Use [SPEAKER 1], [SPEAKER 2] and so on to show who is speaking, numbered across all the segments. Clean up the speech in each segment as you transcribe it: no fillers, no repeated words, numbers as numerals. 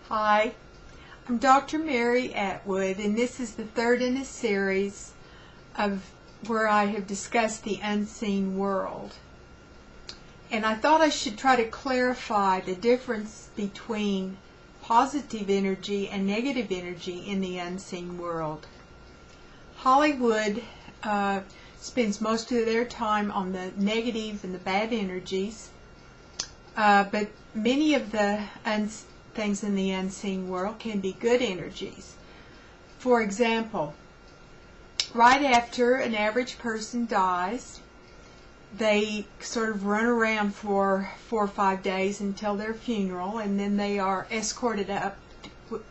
[SPEAKER 1] Hi, I'm Dr. Mary Atwood, and this is the third in a series of where I have discussed the unseen world. And I thought I should try to clarify the difference between positive energy and negative energy in the unseen world. Hollywood spends most of their time on the negative and the bad energies, but many of the things in the unseen world can be good energies. For example, right after an average person dies, they sort of run around for 4 or 5 days until their funeral, and then they are escorted up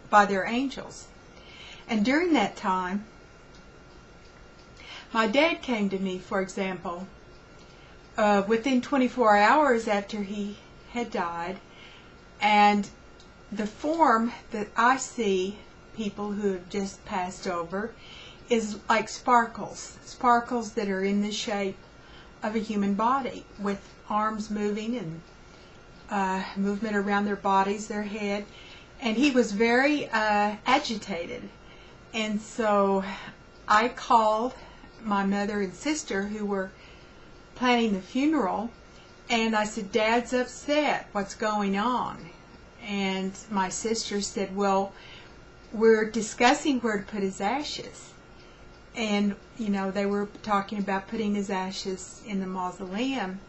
[SPEAKER 1] by their angels. And during that time, my dad came to me, for example, within 24 hours after he had died, and the form that I see people who have just passed over is like sparkles that are in the shape of a human body, with arms moving and movement around their bodies, their head. And he was very agitated. And so I called my mother and sister, who were planning the funeral, and I said, "Dad's upset. What's going on?" And my sister said, "Well, we're discussing where to put his ashes." And, they were talking about putting his ashes in the mausoleum.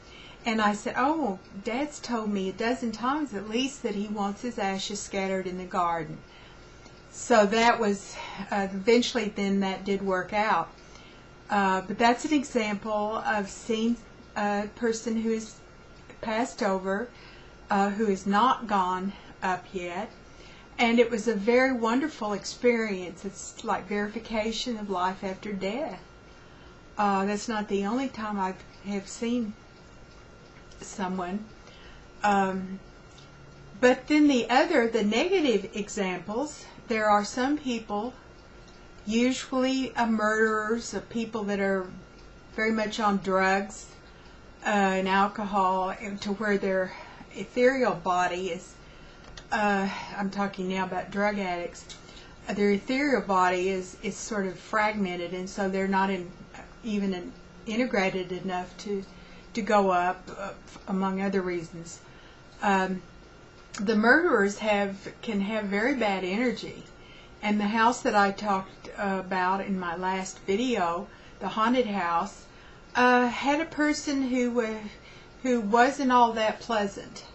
[SPEAKER 1] And I said, "Oh, Dad's told me 12 times at least that he wants his ashes scattered in the garden." So that was, eventually then that did work out. But that's an example of seeing a person who is passed over, who is not gone up yet, and it was a very wonderful experience. It's like verification of life after death. That's not the only time I have seen someone. But then the negative examples, there are some people, usually murderers, people that are very much on drugs and alcohol, to where their ethereal body is, I'm talking now about drug addicts, their ethereal body is sort of fragmented, and so they're not even integrated enough to go up, among other reasons. The murderers can have very bad energy, and the house that I talked about in my last video, the haunted house, had a person who wasn't all that pleasant.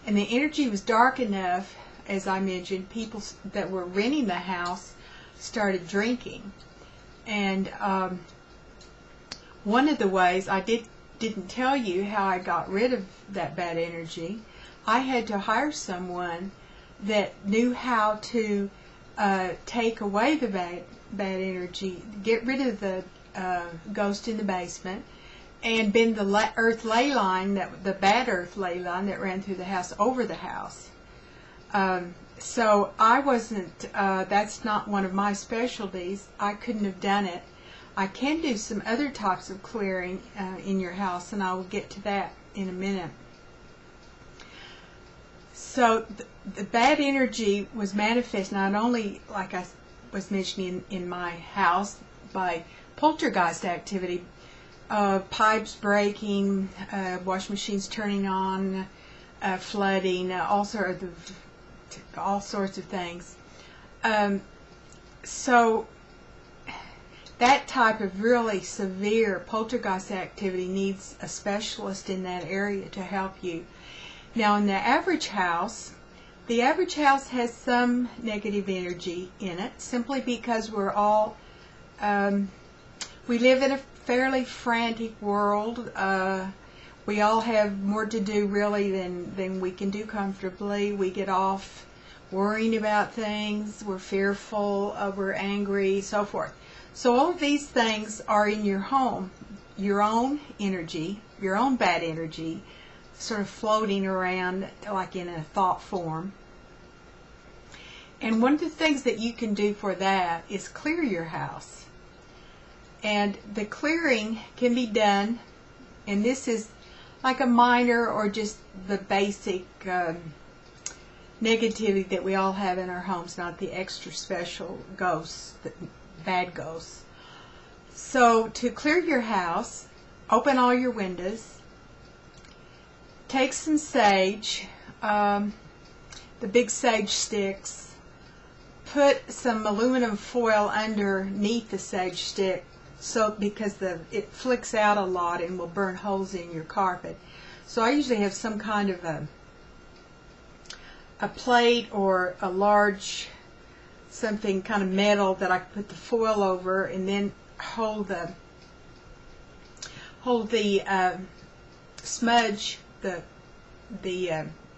[SPEAKER 1] And the energy was dark enough, as I mentioned, people that were renting the house started drinking. And one of the ways, I didn't tell you how I got rid of that bad energy. I had to hire someone that knew how to take away the bad energy, get rid of the ghost in the basement, and bend the earth ley line, the bad earth ley line that ran through the house, over the house. So I wasn't, that's not one of my specialties. I couldn't have done it. I can do some other types of clearing in your house, and I will get to that in a minute. So the bad energy was manifest not only, like I was mentioning, in my house by poltergeist activity, pipes breaking, washing machines turning on, flooding, all sorts of things. So that type of really severe poltergeist activity needs a specialist in that area to help you. Now, in the average house has some negative energy in it, simply because we're all, we live in a fairly frantic world. We all have more to do really than we can do comfortably. We get off worrying about things, we're fearful, we're angry, so forth. So all of these things are in your home, your own energy, your own bad energy, sort of floating around like in a thought form. And one of the things that you can do for that is clear your house. And the clearing can be done, and this is like a minor or just the basic negativity that we all have in our homes, not the extra special ghosts, the bad ghosts. So to clear your house, open all your windows, take some sage, the big sage sticks, put some aluminum foil underneath the sage stick, so because it flicks out a lot and will burn holes in your carpet. So I usually have some kind of a plate or a large something kind of metal that I can put the foil over, and then hold the smudge, the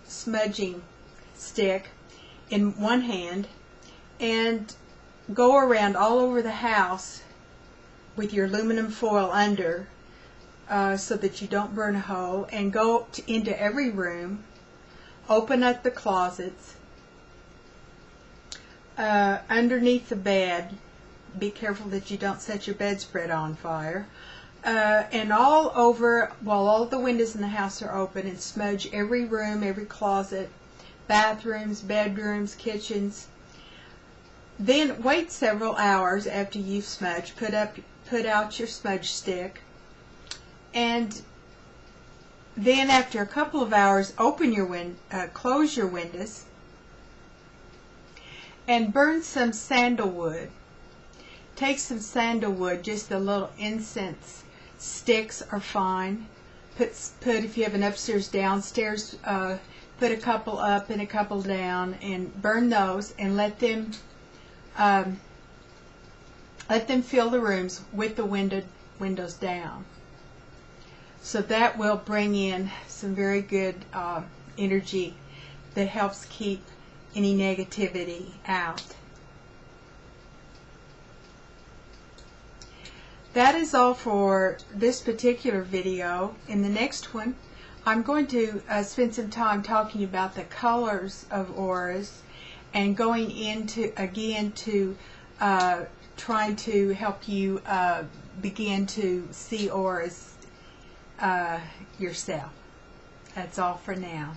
[SPEAKER 1] smudging stick in one hand, and go around all over the house with your aluminum foil under, so that you don't burn a hole, and go into every room, open up the closets, underneath the bed. Be careful that you don't set your bedspread on fire, and all over, while all the windows in the house are open, and smudge every room, every closet, bathrooms, bedrooms, kitchens. Then wait several hours after you've smudged. Put out your smudge stick, and then after a couple of hours, close your windows, and burn some sandalwood. Take some sandalwood, just the little incense sticks are fine. Put if you have an upstairs, downstairs, put a couple up and a couple down, and burn those, and let them fill the rooms with the windows down. So that will bring in some very good energy that helps keep any negativity out. That is all for this particular video. In the next one, I'm going to spend some time talking about the colors of auras, and going into, again, to trying to help you begin to see auras yourself. That's all for now.